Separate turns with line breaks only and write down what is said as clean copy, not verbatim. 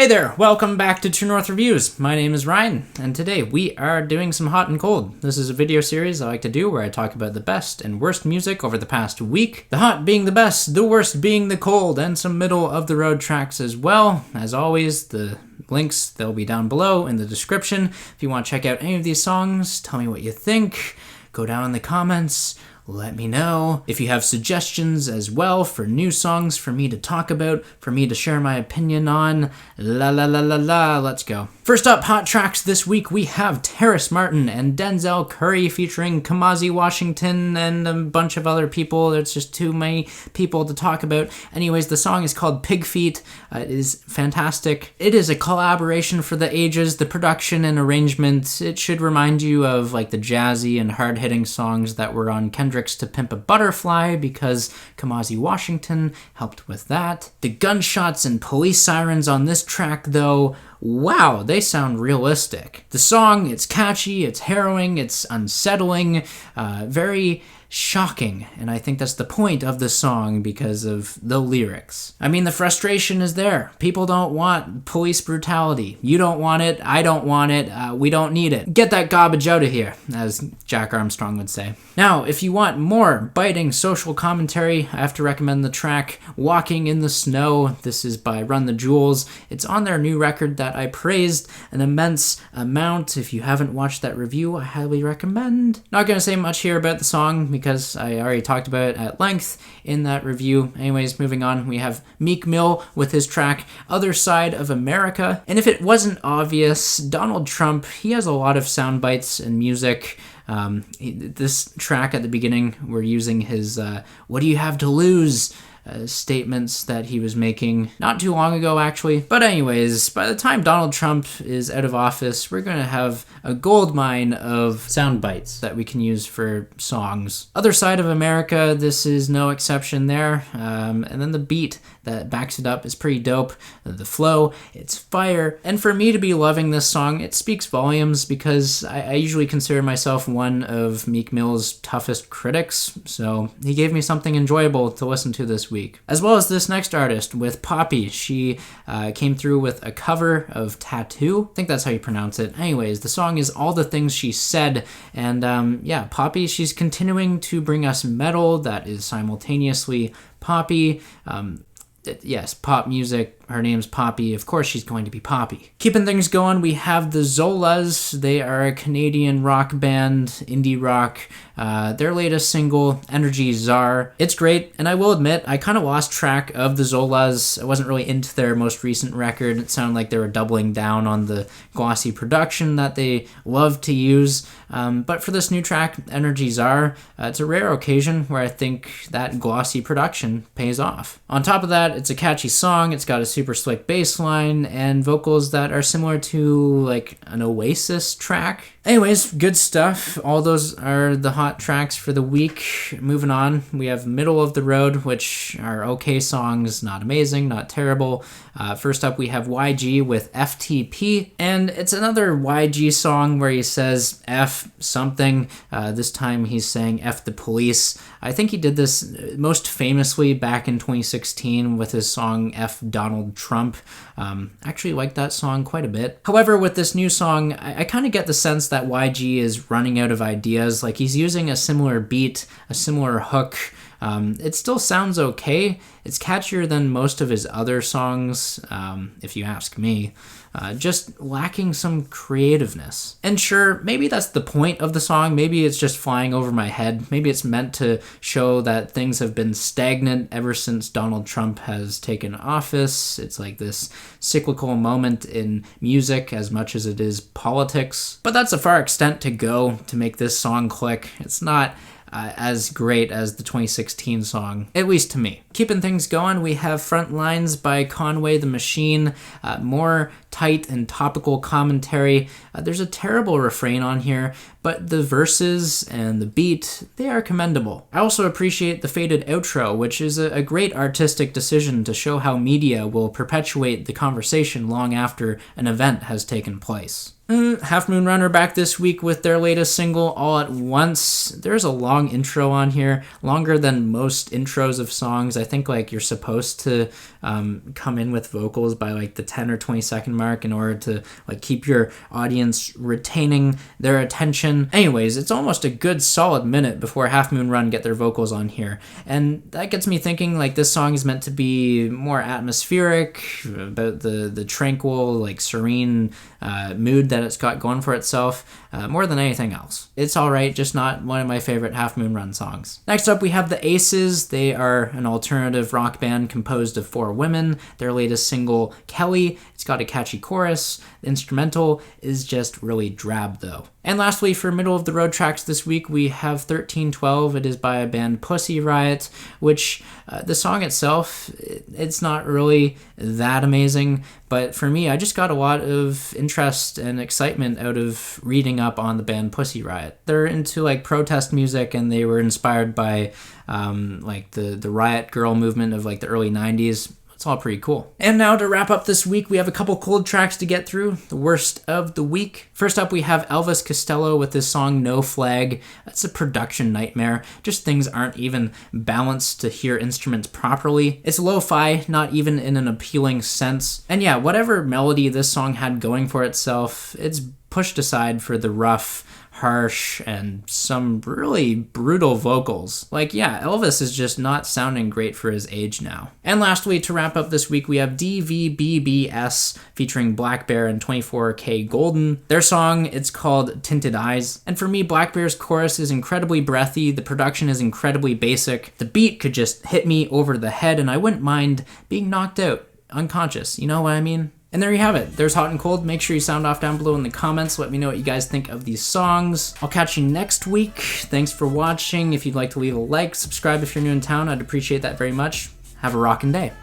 Hey there, welcome back to True North Reviews. My name is Ryan, and today we are doing some hot and cold. This is a video series I like to do where I talk about the best and worst music over the past week. The hot being the best, the worst being the cold, and some middle of the road tracks as well. As always, the links, they'll be down below in the description. If you want to check out any of these songs, tell me what you think. Go down in the comments. Let me know. If you have suggestions as well for new songs for me to talk about, for me to share my opinion on, let's go. First up, hot tracks this week, we have Terrace Martin and Denzel Curry featuring Kamasi Washington and a bunch of other people. There's just too many people to talk about. Anyways, the song is called Pig Feet. It is fantastic. It is a collaboration for the ages. The production and arrangement, it should remind you of like the jazzy and hard-hitting songs that were on Kendrick's To Pimp a Butterfly, because Kamasi Washington helped with that. The gunshots and police sirens on this track, though, wow, they sound realistic. The song, it's catchy, it's harrowing, it's unsettling, very shocking, and I think that's the point of the song because of the lyrics. I mean, the frustration is there. People don't want police brutality. You don't want it, I don't want it, we don't need it. Get that garbage out of here, as Jack Armstrong would say. Now, if you want more biting social commentary, I have to recommend the track Walking in the Snow. This is by Run the Jewels. It's on their new record that I praised an immense amount. If you haven't watched that review, I highly recommend. Not gonna say much here about the song because I already talked about it at length in that review. Anyways, moving on, we have Meek Mill with his track Other Side of America. And if it wasn't obvious, Donald Trump, he has a lot of sound bites in music. This track at the beginning, we're using his what do you have to lose statements that he was making not too long ago, actually. But anyways, by the time Donald Trump is out of office, we're going to have a gold mine of sound bites that we can use for songs. Other Side of America, this is no exception there. And then the beat that backs it up is pretty dope. The flow, it's fire. And for me to be loving this song, it speaks volumes because I usually consider myself one of Meek Mill's toughest critics. So he gave me something enjoyable to listen to this week. As well as this next artist with Poppy. She came through with a cover of Tattoo. I think that's how you pronounce it. Anyways, the song is All the Things She Said. And yeah, Poppy, she's continuing to bring us metal that is simultaneously poppy. Yes, pop music. Her name's Poppy. Of course she's going to be Poppy. Keeping things going, we have the Zolas. They are a Canadian rock band, indie rock. Their latest single, Energy Czar. It's great, and I will admit, I kind of lost track of the Zolas. I wasn't really into their most recent record. It sounded like they were doubling down on the glossy production that they love to use. But for this new track, Energy Czar, it's a rare occasion where I think that glossy production pays off. On top of that, it's a catchy song. It's got a super slick bass line and vocals that are similar to like an Oasis track. Anyways, good stuff. All those are the hot tracks for the week. Moving on, we have Middle of the Road, which are okay songs, not amazing, not terrible. First up, we have YG with FTP, and it's another YG song where he says F something. This time he's saying F the police. I think he did this most famously back in 2016 with his song F Donald Trump. Actually like that song quite a bit. However, with this new song, I kind of get the sense that YG is running out of ideas. Like he's using a similar beat, a similar hook. It still sounds okay. It's catchier than most of his other songs, if you ask me. Just lacking some creativeness. And sure, maybe that's the point of the song. Maybe it's just flying over my head. Maybe it's meant to show that things have been stagnant ever since Donald Trump has taken office. It's like this cyclical moment in music as much as it is politics. But that's a far extent to go to make this song click. It's not as great as the 2016 song, at least to me. Keeping things going, we have Front Lines by Conway the Machine, more tight and topical commentary. There's a terrible refrain on here, but the verses and the beat, they are commendable. I also appreciate the faded outro, which is a great artistic decision to show how media will perpetuate the conversation long after an event has taken place. Half Moon Run are back this week with their latest single, All at Once. There's a long intro on here, longer than most intros of songs. I think like you're supposed to come in with vocals by like the 10 or 20 second mark in order to like keep your audience retaining their attention. Anyways, it's almost a good solid minute before Half Moon Run get their vocals on here. And that gets me thinking like this song is meant to be more atmospheric, about the tranquil, like serene mood that it's got going for itself, more than anything else. It's alright, just not one of my favorite Half Moon Run songs. Next up we have the Aces. They are an alternative rock band composed of 4 women. Their latest single, Kelly, it's got a catchy chorus. The instrumental is just really drab though. And lastly, for middle of the road tracks this week, we have 1312. It is by a band Pussy Riot, which the song itself, it's not really that amazing, but for me, I just got a lot of interest and excitement out of reading up on the band Pussy Riot. They're into like protest music, and they were inspired by like the Riot Girl movement of like the early 90s. It's all pretty cool. And now to wrap up this week, we have a couple cold tracks to get through, the worst of the week. First up, we have Elvis Costello with his song No Flag. That's a production nightmare. Just things aren't even balanced to hear instruments properly. It's lo-fi, not even in an appealing sense. And yeah, whatever melody this song had going for itself, it's pushed aside for the rough, harsh, and some really brutal vocals. Like, yeah, Elvis is just not sounding great for his age now. And lastly, to wrap up this week, we have dvbbs featuring Black Bear and 24K Golden. Their song, it's called Tinted Eyes. And for me, Black Bear's chorus is incredibly breathy, the production is incredibly basic, the beat could just hit me over the head, and I wouldn't mind being knocked out, unconscious, you know what I mean? And there you have it. There's Hot and Cold. Make sure you sound off down below in the comments. Let me know what you guys think of these songs. I'll catch you next week. Thanks for watching. If you'd like to leave a like, subscribe if you're new in town, I'd appreciate that very much. Have a rockin' day.